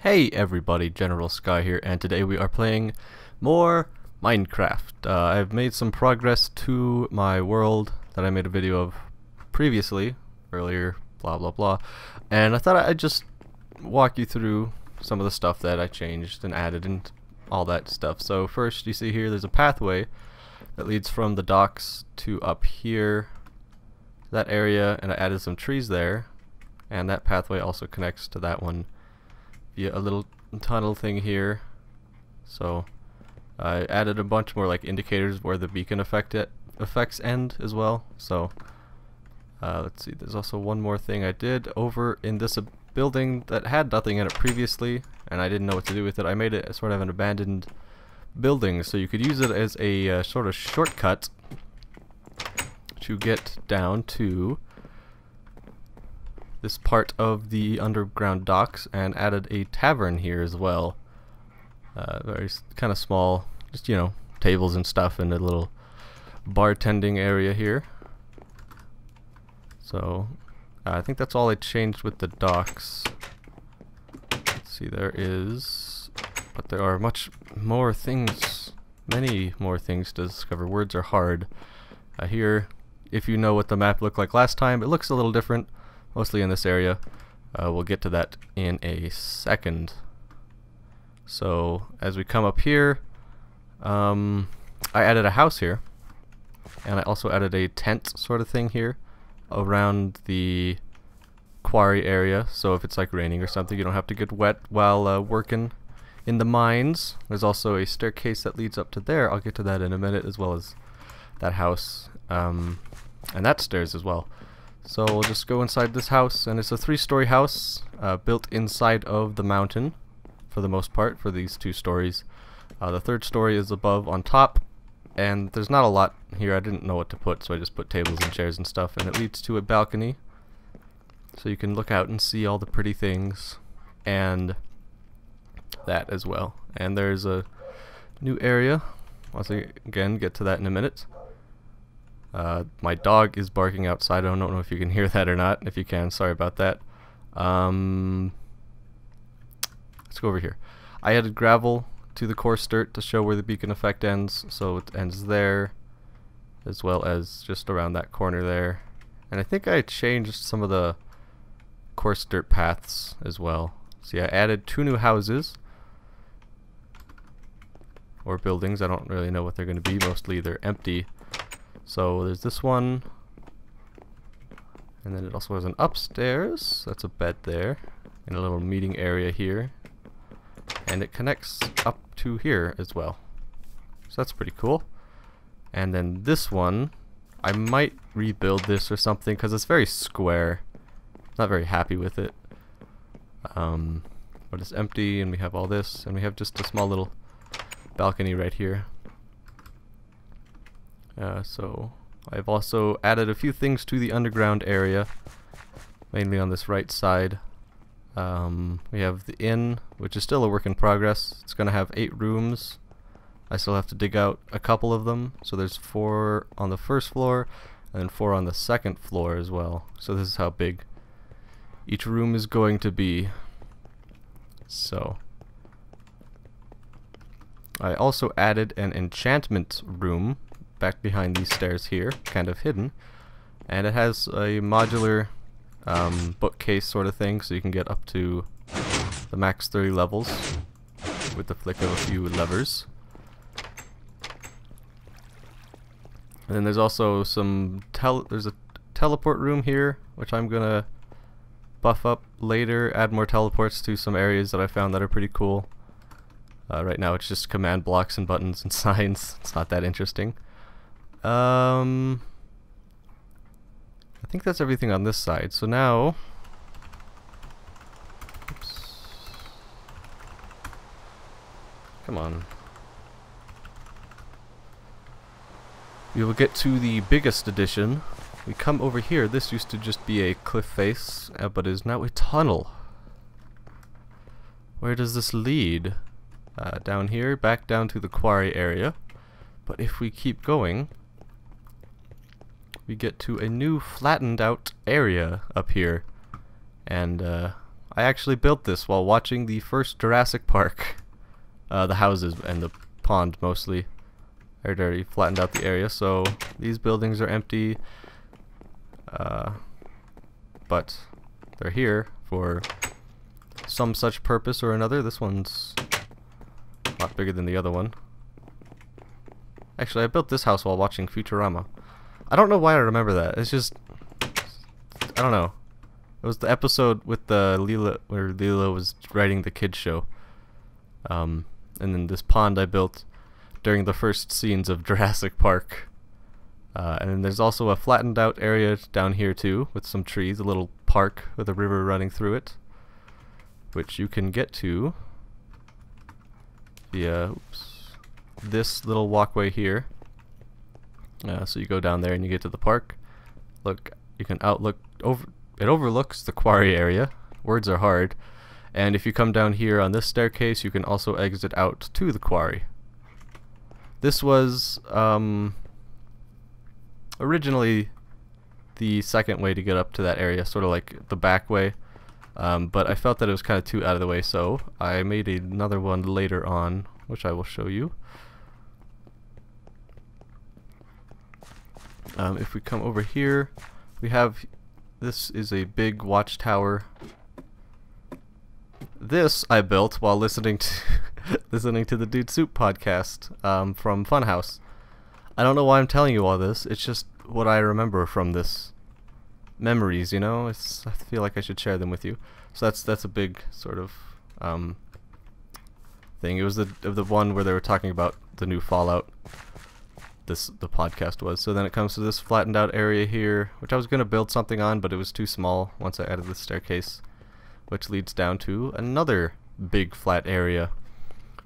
Hey everybody, General Sky here, and today we are playing more Minecraft. I've made some progress to my world that I made a video of previously, earlier, blah blah blah, and I thought I'd just walk you through some of the stuff that I changed and added and all that stuff. So first, you see here there's a pathway that leads from the docks to up here, that area, and I added some trees there, and that pathway also connects to that one via a little tunnel thing here. So I added a bunch more like indicators where the beacon effects end as well. So let's see, there's also one more thing I did over in this building that had nothing in it previously, and I didn't know what to do with it. I made it a sort of an abandoned building, so you could use it as a sort of shortcut to get down to this part of the underground docks, and added a tavern here as well. Very kind of small, just, you know, tables and stuff, and a little bartending area here. So I think that's all I changed with the docks. Let's see, there are much more things, many more things to discover. Words are hard. Here, if you know what the map looked like last time, it looks a little different. Mostly in this area. We'll get to that in a second. So as we come up here, I added a house here, and I also added a tent sort of thing here around the quarry area, so if it's like raining or something you don't have to get wet while working in the mines. There's also a staircase that leads up to there. I'll get to that in a minute, as well as that house, and that stairs as well. So we'll just go inside this house, and it's a 3-story house built inside of the mountain for the most part for these 2 stories. The 3rd story is above on top, and there's not a lot here. I didn't know what to put, so I just put tables and chairs and stuff, and it leads to a balcony so you can look out and see all the pretty things and that as well. And there's a new area. Once again, get to that in a minute. My dog is barking outside. I don't know if you can hear that or not. If you can, sorry about that. Let's go over here. I added gravel to the coarse dirt to show where the beacon effect ends, so it ends there, as well as just around that corner there. And I think I changed some of the coarse dirt paths as well. See, I added 2 new houses, or buildings. I don't really know what they're going to be. Mostly they're empty. So there's this one, and then it also has an upstairs. That's a bed there, and a little meeting area here, and it connects up to here as well. So that's pretty cool. And then this one, I might rebuild this or something because it's very square. Not very happy with it. But it's empty, and we have all this, and we have just a small little balcony right here. So I've also added a few things to the underground area, mainly on this right side. We have the inn, which is still a work in progress. It's going to have 8 rooms. I still have to dig out a couple of them. So there's 4 on the 1st floor, and then 4 on the 2nd floor as well. So this is how big each room is going to be. So I also added an enchantment room back behind these stairs here, kind of hidden, and it has a modular bookcase sort of thing, so you can get up to the max 30 levels with the flick of a few levers. And then there's also some there's a teleport room here, which I'm gonna buff up later, add more teleports to some areas that I found that are pretty cool. Right now it's just command blocks and buttons and signs. It's not that interesting. I think that's everything on this side. So now, oops, come on. We will get to the biggest addition. We come over here. This used to just be a cliff face, but is now a tunnel. Where does this lead? Down here, back down to the quarry area. But if we keep going, we get to a new flattened out area up here, and I actually built this while watching the first Jurassic Park. The houses and the pond mostly. I already flattened out the area, so these buildings are empty. But they're here for some such purpose or another. This one's a lot bigger than the other one. Actually, I built this house while watching Futurama. I don't know why I remember that. It's just, I don't know. It was the episode with the Leela, where Leela was writing the kids show. And then this pond I built during the first scenes of Jurassic Park. And then there's also a flattened out area down here too, with some trees, a little park with a river running through it, which you can get to via this little walkway here. So you go down there and you get to the park. Look, you can it overlooks the quarry area. Words are hard. And if you come down here on this staircase, you can also exit out to the quarry. This was originally the second way to get up to that area, sort of like the back way. But I felt that it was kind of too out of the way, so I made another one later on, which I will show you. If we come over here, we have, this is a big watchtower. This I built while listening to listening to the Dude Soup podcast from Funhouse. I don't know why I'm telling you all this. It's just what I remember from this. Memories, you know. I feel like I should share them with you. So that's a big sort of thing. It was the one where they were talking about the new Fallout. The podcast was. So then it comes to this flattened out area here, which I was gonna build something on, but it was too small once I added the staircase, which leads down to another big flat area,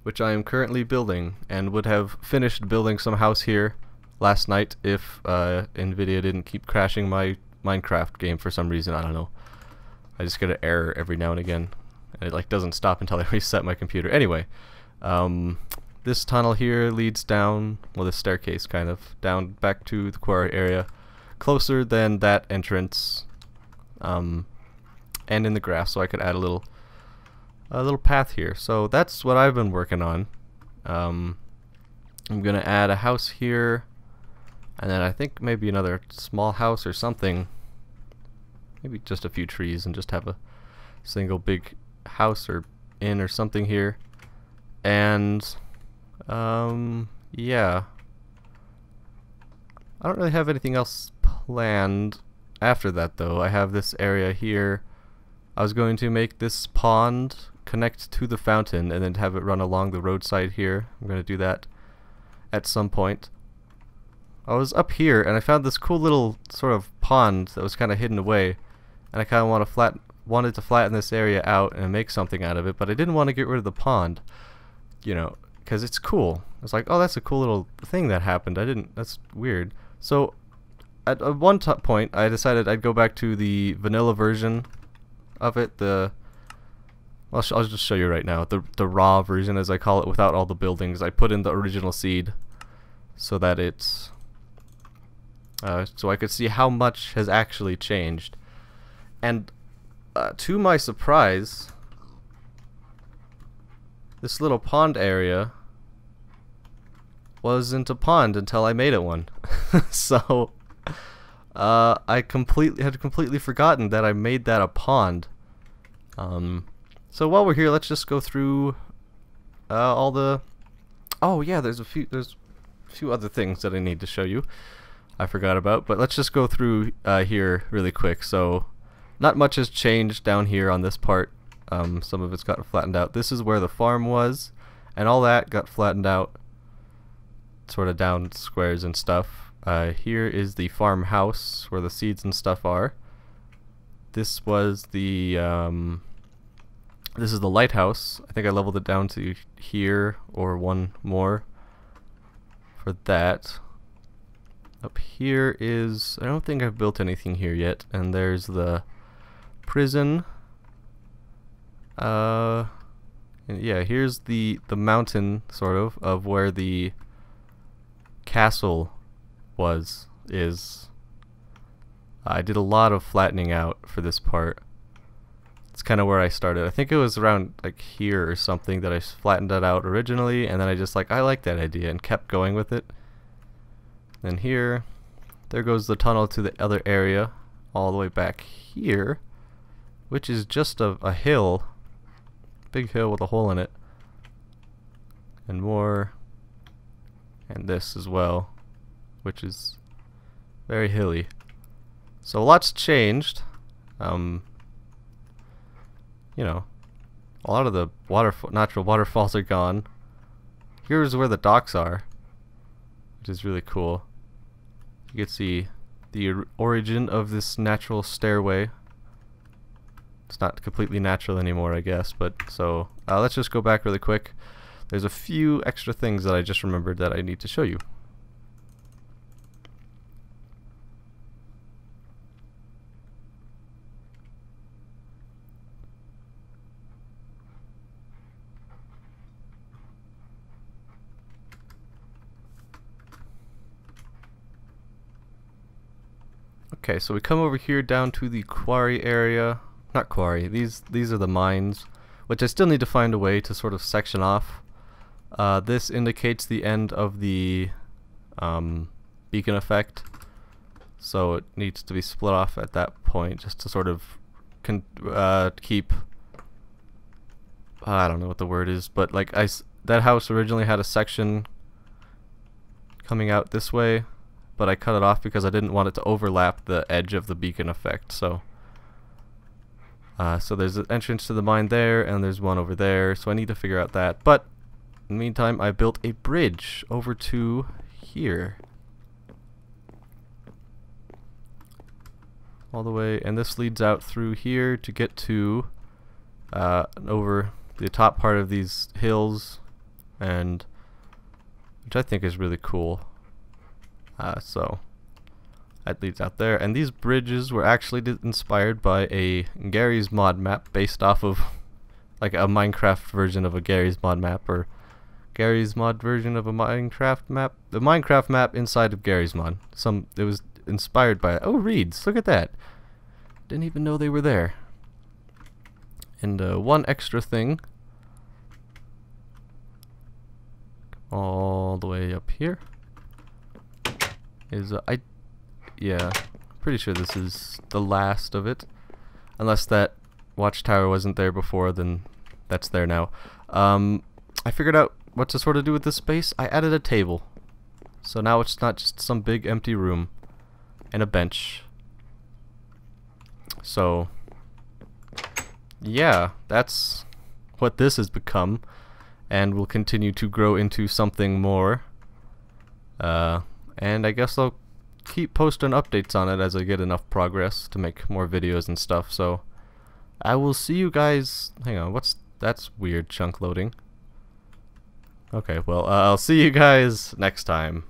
which I am currently building, and would have finished building some house here last night if NVIDIA didn't keep crashing my Minecraft game for some reason. I don't know. I just get an error every now and again, and it like doesn't stop until I reset my computer. Anyway, this tunnel here leads down, well, this staircase kind of, down back to the quarry area, closer than that entrance, and in the grass, so I could add a little path here. So that's what I've been working on. I'm gonna add a house here, and then I think maybe another small house or something, maybe just a few trees, and just have a single big house or inn or something here. And yeah, I don't really have anything else planned after that though. I have this area here. I was going to make this pond connect to the fountain and then have it run along the roadside here. I'm going to do that at some point. I was up here and I found this cool little sort of pond that was kind of hidden away, and I kind of wanted to flatten this area out and make something out of it, but I didn't want to get rid of the pond, you know, because it's cool. It's like, oh, that's a cool little thing that happened. That's weird. So at one point I decided I'd go back to the vanilla version of it, I'll just show you right now, the raw version, as I call it, without all the buildings. I put in the original seed so that it's so I could see how much has actually changed. And to my surprise, this little pond area wasn't a pond until I made it one. So I had completely forgotten that I made that a pond. So while we're here, let's just go through all the. Oh yeah, there's a few other things that I need to show you. I forgot about, but let's just go through here really quick. So not much has changed down here on this part. Some of it's gotten flattened out. This is where the farm was, and all that got flattened out, sort of down squares and stuff. Here is the farmhouse where the seeds and stuff are. This was the this is the lighthouse. I think I leveled it down to here or one more for that. Up here is, I don't think I've built anything here yet, and there's the prison. And yeah, here's the mountain sort of where the castle is. I did a lot of flattening out for this part. It's kind of where I started. I think it was around like here or something that I flattened that out originally, and then I just I like that idea and kept going with it. Then here, there goes the tunnel to the other area, all the way back here, which is just a hill, big hill with a hole in it, and more, and this as well, which is very hilly. So a lot's changed. You know, a lot of the natural waterfalls are gone. Here's where the docks are, which is really cool. You can see the origin of this natural stairway. It's not completely natural anymore, I guess, but so let's just go back really quick. There's a few extra things that I just remembered that I need to show you. Okay, so we come over here down to the quarry area. Not quarry, these are the mines, which I still need to find a way to sort of section off. This indicates the end of the beacon effect, so it needs to be split off at that point just to sort of keep, I don't know what the word is, but like that house originally had a section coming out this way, but I cut it off because I didn't want it to overlap the edge of the beacon effect. So so there's an entrance to the mine there, and there's one over there, so I need to figure out that. But in the meantime, I built a bridge over to here, all the way, and this leads out through here to get to over the top part of these hills, and which I think is really cool. So that leads out there, and these bridges were actually inspired by a Gary's mod map based off of like a Minecraft version of a Gary's mod map, or Gary's mod version of a Minecraft map. The Minecraft map inside of Gary's mod. It was inspired by it. Oh, reeds! Look at that. Didn't even know they were there. And one extra thing, all the way up here, is yeah, pretty sure this is the last of it, unless that watchtower wasn't there before, then that's there now. I figured out what to sort of do with this space. I added a table, so now it's not just some big empty room, and a bench. So yeah, that's what this has become, and will continue to grow into something more. And I guess I'll keep posting updates on it as I get enough progress to make more videos and stuff. So I will see you guys. Hang on, that's weird chunk loading. Okay, well, I'll see you guys next time.